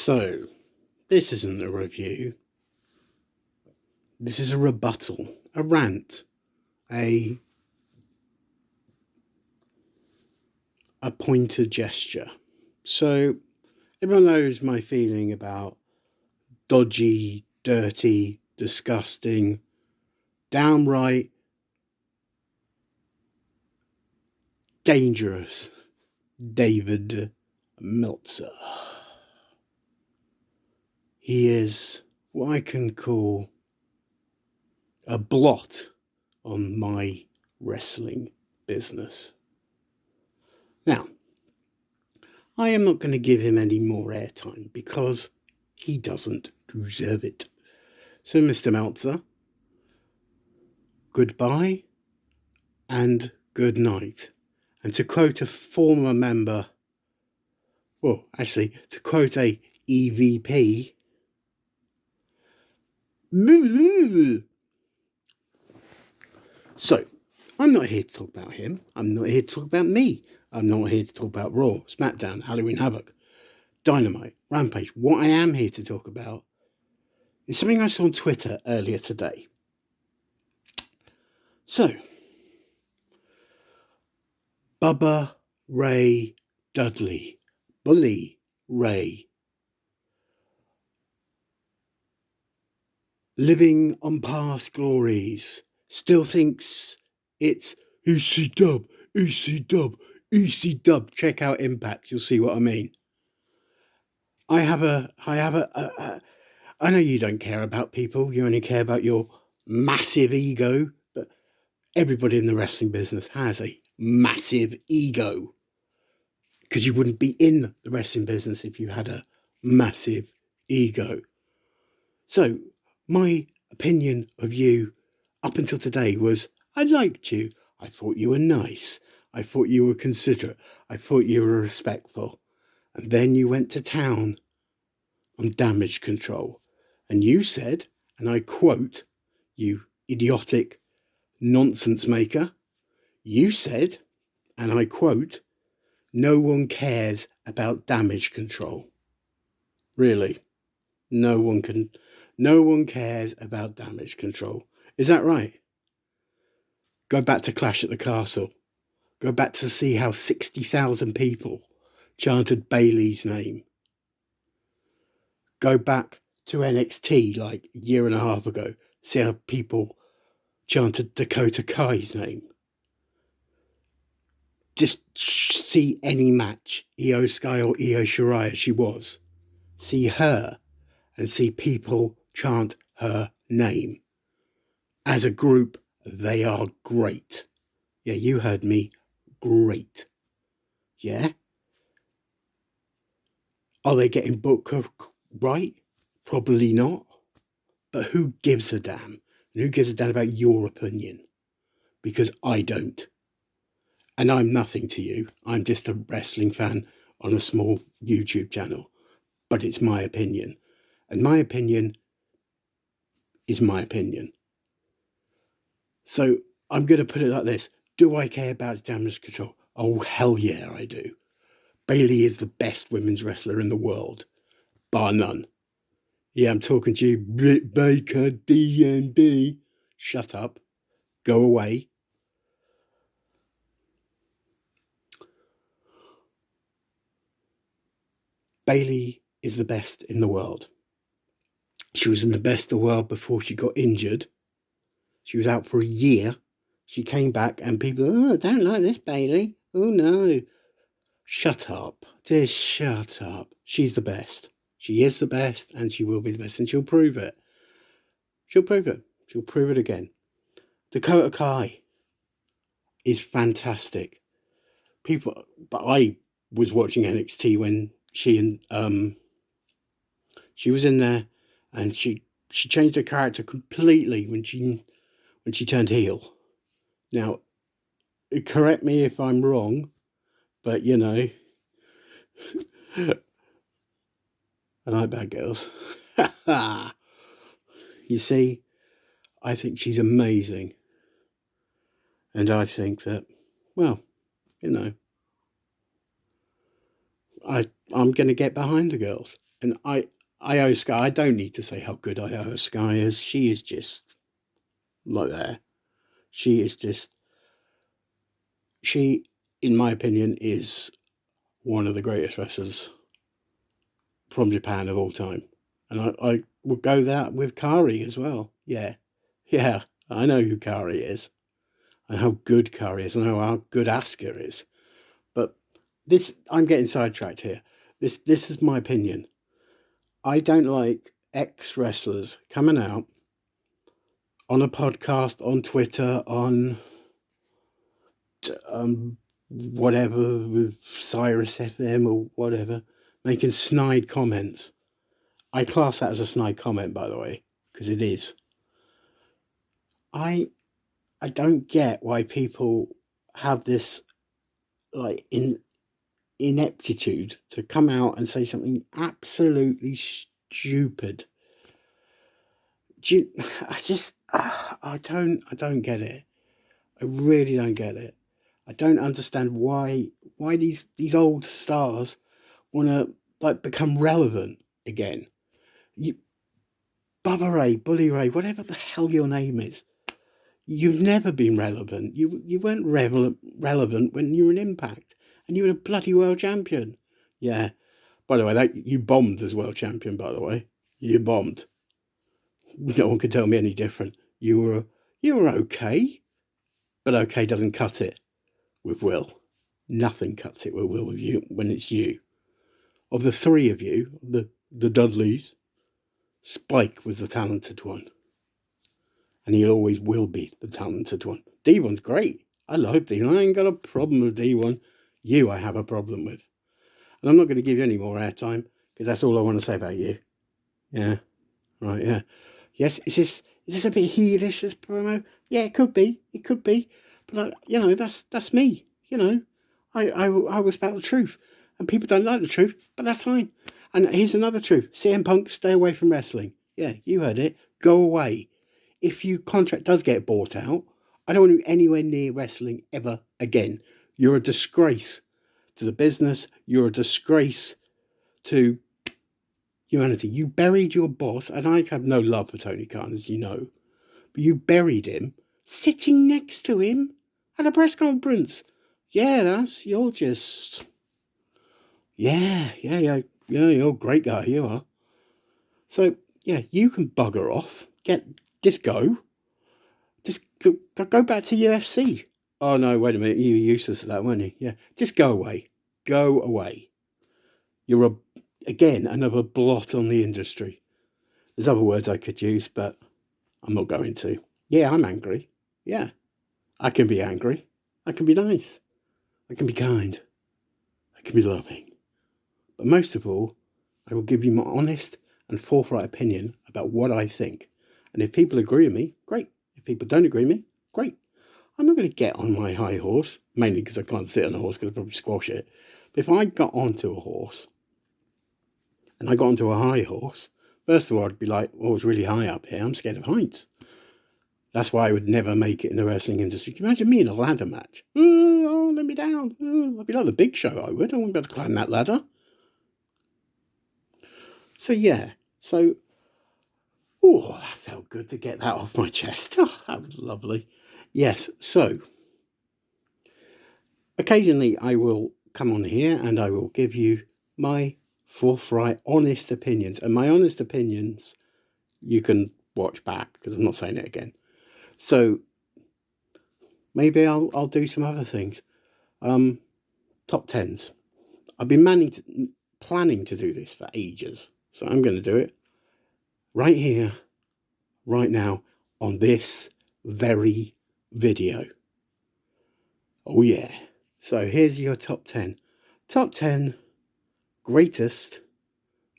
So, this isn't a review. This is a rebuttal, a rant, a pointed gesture. So, everyone knows my feeling about dodgy, dirty, disgusting, downright dangerous David Meltzer. He is what I can call a blot on my wrestling business. Now, I am not going to give him any more airtime because he doesn't deserve it. So, Mr. Meltzer, goodbye and good night. And to quote a former member, well, actually, to quote a EVP, so I'm not here to talk about him. I'm not here to talk about me. I'm not here to talk about Raw, SmackDown, Halloween Havoc, Dynamite, Rampage. What I am here to talk about is something I saw on Twitter earlier today. So, Bubba Ray Dudley, Bully Ray, living on past glories, still thinks it's EC-Dub, EC-Dub, EC-Dub. Check out Impact, you'll see what I mean. I know you don't care about people, you only care about your massive ego, but everybody in the wrestling business has a massive ego. Because you wouldn't be in the wrestling business if you had a massive ego. So, my opinion of you up until today was, I liked you. I thought you were nice. I thought you were considerate. I thought you were respectful. And then you went to town on Damage Control. And you said, and I quote, you idiotic nonsense maker, you said, and I quote, no one cares about Damage Control. Really. No one cares about Damage Control. Is that right? Go back to Clash at the Castle. Go back to see how 60,000 people chanted Bayley's name. Go back to NXT like a year and a half ago. See how people chanted Dakota Kai's name. Just see any match, Io Sky or Io Shirai as she was. See her and see people chant her name. As a group, they are great. Yeah, you heard me. Great. Yeah? Are they getting booked right? Probably not. But who gives a damn? And who gives a damn about your opinion? Because I don't. And I'm nothing to you. I'm just a wrestling fan on a small YouTube channel. But it's my opinion. And my opinion is my opinion. So I'm going to put it like this. Do I care about Damage Control? Oh, hell yeah, I do. Bayley is the best women's wrestler in the world. Bar none. Yeah, I'm talking to you, Britt Baker, DNB. Shut up. Go away. Bayley is the best in the world. She was in the best of the world before she got injured. She was out for a year. She came back and people, oh, I don't like this Bayley. Oh, no. Shut up. Just shut up. She's the best. She is the best and she will be the best and she'll prove it. She'll prove it. She'll prove it again. Dakota Kai is fantastic. But I was watching NXT when she was in there and she changed her character completely when she turned heel. Now, correct me if I'm wrong, but you know, I like bad girls. You see, I think she's amazing. And I think that, well, you know, I'm going to get behind the girls. And Io Sky, I don't need to say how good Io Sky is. She is just like there. She is just, she, in my opinion, is one of the greatest wrestlers from Japan of all time. And I would go that with Kari as well. Yeah. Yeah. I know who Kari is. And how good Kari is. I know how good Asuka is. But this, I'm getting sidetracked here. This is my opinion. I don't like ex-wrestlers coming out on a podcast, on Twitter, on whatever, with Cyrus FM or whatever, making snide comments. I class that as a snide comment, by the way, because it is. I don't get why people have this like ineptitude to come out and say something absolutely stupid. I don't get it. I really don't get it. I don't understand why these old stars want to like become relevant again. You, Bubba Ray, Bully Ray, whatever the hell your name is, you've never been relevant. You weren't relevant when you were in Impact, and you were a bloody world champion. Yeah. By the way, you bombed as world champion. By the way, you bombed. No one could tell me any different. You were okay, but okay doesn't cut it with Will. Nothing cuts it with Will with you when it's you. Of the three of you, the Dudleys, Spike was the talented one. And he always will be the talented one. D1's great. I like D1. I ain't got a problem with D1. You I have a problem with. And I'm not going to give you any more airtime because that's all I want to say about you. Yeah. Right, yeah. Yes, is this a bit heelish, this promo? Yeah, it could be. It could be. But, that's me. I will spout the truth. And people don't like the truth, but that's fine. And here's another truth. CM Punk, stay away from wrestling. Yeah, you heard it. Go away. If your contract does get bought out, I don't want you anywhere near wrestling ever again. You're a disgrace to the business. You're a disgrace to humanity. You buried your boss, and I have no love for Tony Khan, as you know, but you buried him sitting next to him at a press conference. Yeah, you're just... Yeah, you're a great guy, you are. So, yeah, you can bugger off. Just go. Just go back to UFC. Oh, no, wait a minute. You were useless at that, weren't you? Yeah. Just go away. Go away. You're, again, another blot on the industry. There's other words I could use, but I'm not going to. Yeah, I'm angry. Yeah. I can be angry. I can be nice. I can be kind. I can be loving. But most of all, I will give you my honest and forthright opinion about what I think. And if people agree with me, great. If people don't agree with me, great. I'm not going to get on my high horse, mainly because I can't sit on a horse because I'd probably squash it. But if I got onto a horse, and I got onto a high horse, first of all, I'd be like, oh, it's really high up here. I'm scared of heights. That's why I would never make it in the wrestling industry. Can you imagine me in a ladder match? Oh, let me down. Oh, I'd be like the Big Show, I would. I wouldn't be able to climb that ladder. So, yeah. So, oh, that felt good to get that off my chest. Oh, that was lovely. Yes, so, occasionally I will come on here and I will give you my forthright, honest opinions. And my honest opinions, you can watch back because I'm not saying it again. So, maybe I'll do some other things. Top 10s. I've been planning to do this for ages. So I'm going to do it right here, right now, on this very video. Oh yeah. So here's your top 10. Top 10 greatest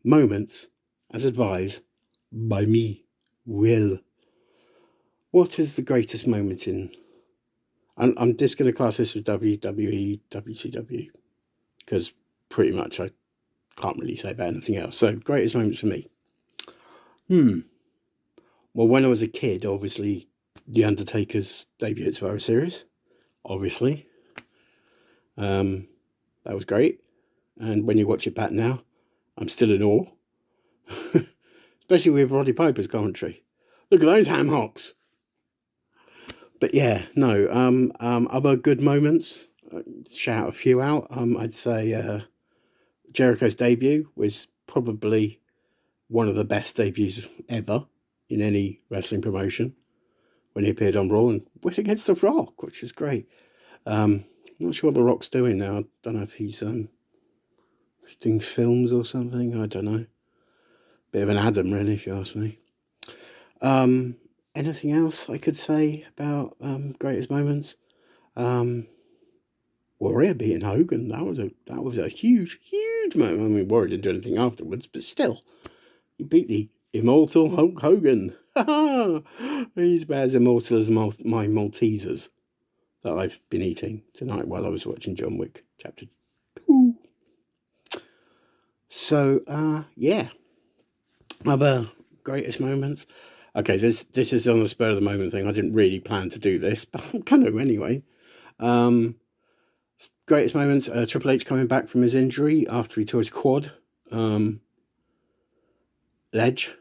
moments as advised by me, Will. What is the greatest moment in... I'm just going to class this with WWE, WCW, because pretty much I can't really say about anything else. So, greatest moments for me. Well, when I was a kid, obviously, The Undertaker's debut at Survivor Series. Obviously. That was great. And when you watch it back now, I'm still in awe especially with Roddy Piper's commentary. Look at those ham hocks. But yeah, no. Other good moments. Shout a few out. I'd say Jericho's debut was probably one of the best debuts ever in any wrestling promotion when he appeared on Raw and went against The Rock, which was great. I'm not sure what The Rock's doing now. I don't know if he's doing films or something. I don't know. Bit of an Adam, really, if you ask me. Anything else I could say about greatest moments? Warrior beating Hogan. That was a huge moment. I mean, Warrior didn't do anything afterwards, but still, he beat the immortal Hulk Hogan. He's about as immortal as my Maltesers that I've been eating tonight while I was watching John Wick Chapter 2. So, yeah. Other greatest moments. Okay, this is on the spur of the moment thing. I didn't really plan to do this, but I'm going to anyway. Greatest moments, Triple H coming back from his injury after he tore his quad. Ledge.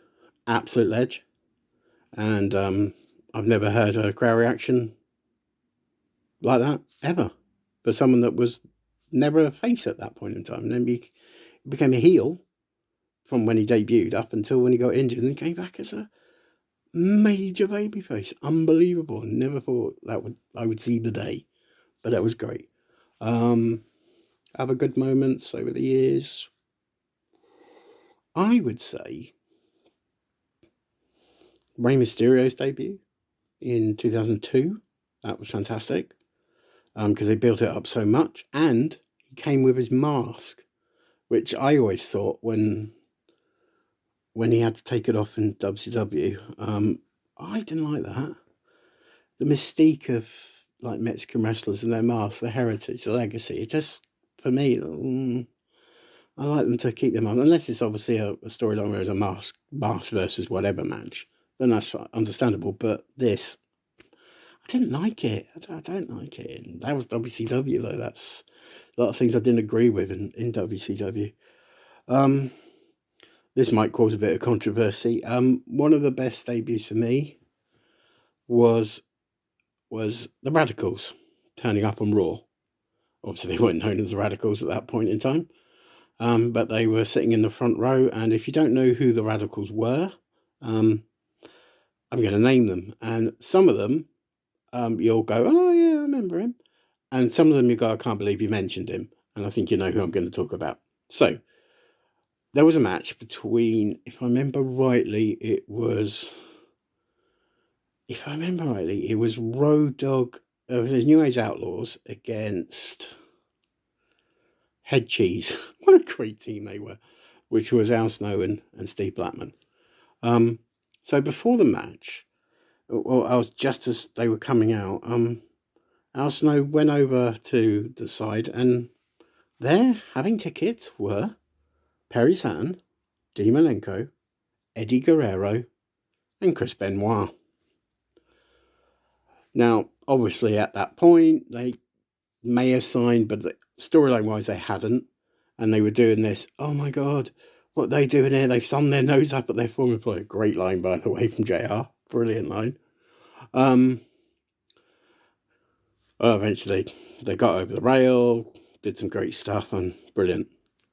Absolute ledge. And I've never heard a crowd reaction like that, ever. For someone that was never a face at that point in time. And then he became a heel from when he debuted up until when he got injured and came back as a major babyface. Unbelievable. Never thought I would see the day. But that was great. Other good moments over the years. I would say Rey Mysterio's debut in 2002. That was fantastic. Because they built it up so much. And he came with his mask, which I always thought when he had to take it off in WCW, I didn't like that. The mystique of like Mexican wrestlers and their masks, their heritage, the legacy. It just, for me, I like them to keep them on, unless it's obviously a storyline where it's a mask versus whatever match. Then that's understandable. But this, I didn't like it. I don't like it. And that was WCW though. That's a lot of things I didn't agree with in WCW. This might cause a bit of controversy. One of the best debuts for me was the Radicals turning up on Raw. Obviously, they weren't known as the Radicals at that point in time, but they were sitting in the front row. And if you don't know who the Radicals were, I'm going to name them. And some of them, you'll go, oh yeah, I remember him. And some of them you go, I can't believe you mentioned him. And I think you know who I'm going to talk about. So, there was a match between, if I remember rightly, it was Road Dogg of the New Age Outlaws against Head Cheese. What a great team they were, which was Al Snow and Steve Blackman. So before the match, well, I was just as they were coming out, Al Snow went over to the side, and there, having tickets, were Perry Saturn, Dean Malenko, Eddie Guerrero, and Chris Benoit. Now, obviously, at that point, they may have signed, but storyline-wise, they hadn't. And they were doing this, oh my God, what are they doing here? They've thumbed their nose up at their former employer. Great line, by the way, from JR. Brilliant line. Eventually, they got over the rail, did some great stuff, and brilliant.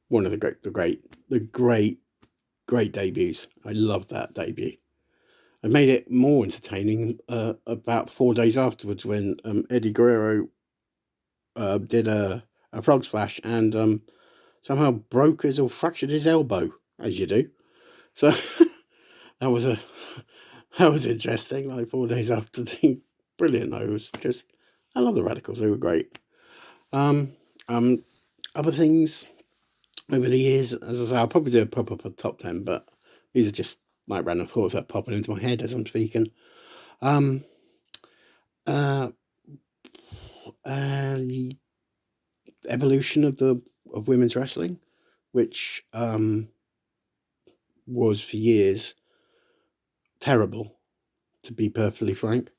One of the great debuts. I loved that debut. I made it more entertaining about 4 days afterwards when Eddie Guerrero did a frog splash and somehow broke his or fractured his elbow, as you do. So that was interesting. Like 4 days after the brilliant though. It was just, I love the Radicals. They were great. Other things over the years, as I say, I'll probably do a proper top 10, but these are just like random thoughts that are popping into my head as I'm speaking. The evolution of women's wrestling, which was for years terrible, to be perfectly frank.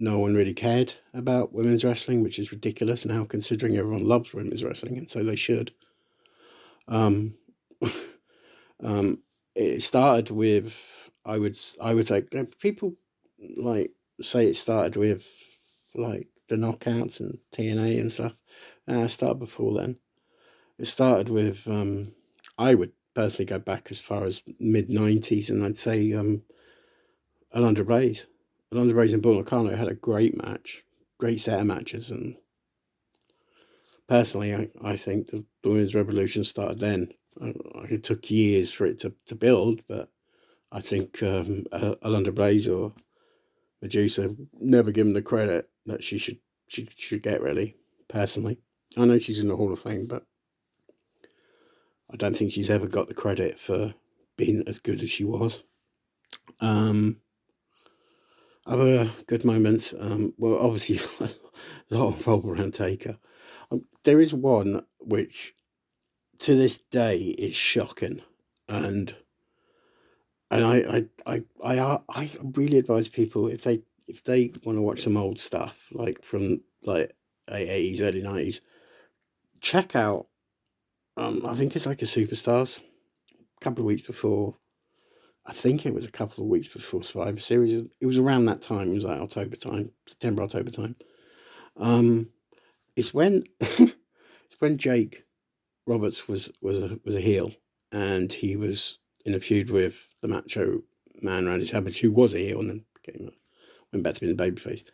No one really cared about women's wrestling, which is ridiculous now considering everyone loves women's wrestling, and so they should. It started with, I would say, people like say it started with like the knockouts and TNA and stuff. It started before then. It started with, I would personally go back as far as mid-90s, and I'd say Alundra Blaze. Alundra Blaze and Bull Nakano had a great match, great set of matches, and personally, I think the Women's Revolution started then. It took years for it to build, but I think Alundra Blaze or Medusa never given the credit that she should get, really, personally. I know she's in the Hall of Fame, but I don't think she's ever got the credit for being as good as she was. Other good moments, well, obviously, a lot of revolve around Taker. There is one which, to this day, is shocking, and I really advise people, if they want to watch some old stuff like from like 80s, early 90s, check out. I think it's like a Superstars. A couple of weeks before, I think it was a couple of weeks before Survivor Series. It was around that time. It was like October time, September, October time. It's when it's when Jake Roberts was a heel, and he was in a feud with the Macho Man Randy Savage, who was a heel and then went back to being a babyface.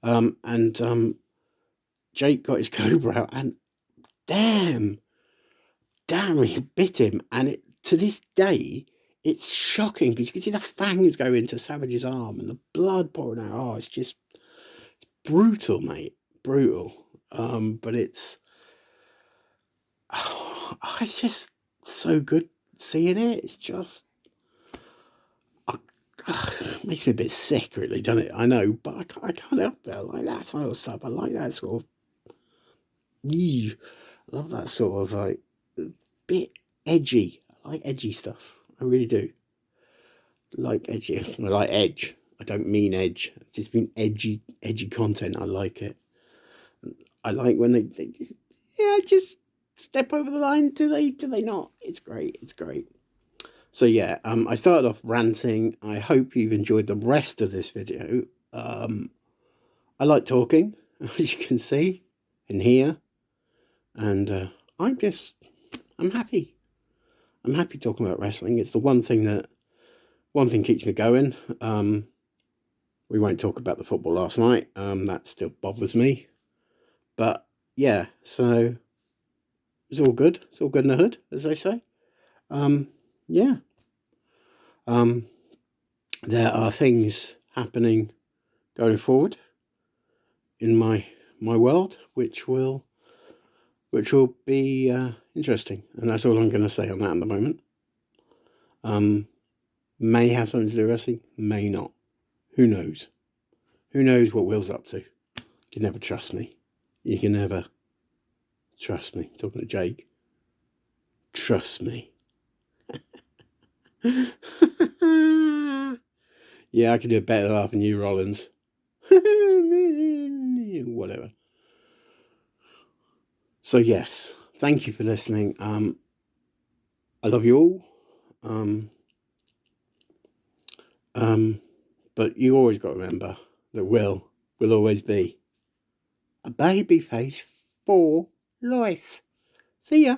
And Jake got his Cobra out, and damn, he bit him, and to this day, it's shocking because you can see the fangs go into Savage's arm and the blood pouring out. Oh, it's brutal, mate, brutal. But it's just so good seeing it. It's just makes me a bit sick, really, doesn't it? I know, but I can't help it. I like that sort of stuff. I like that sort of. I love that sort of like bit edgy. I like edgy stuff. I really do. Like edgy. I like edge. I don't mean edge. It's just been edgy content. I like it. I like when they just step over the line. Do they not? It's great. It's great. So yeah, I started off ranting. I hope you've enjoyed the rest of this video. I like talking, as you can see and hear, and I'm happy. I'm happy talking about wrestling. It's the one thing keeps me going. We won't talk about the football last night. That still bothers me. But yeah, so it's all good. It's all good in the hood, as they say. Yeah. There are things happening going forward in my world, which will be interesting, and that's all I'm going to say on that at the moment. May have something to do with wrestling, may not. Who knows? Who knows what Will's up to? You can never trust me. You can never trust me. Talking to Jake. Trust me. Yeah, I can do a better laugh than you, Rollins. Whatever. So yes, thank you for listening. I love you all. But you always got to remember that Will always be a baby face for life. See ya.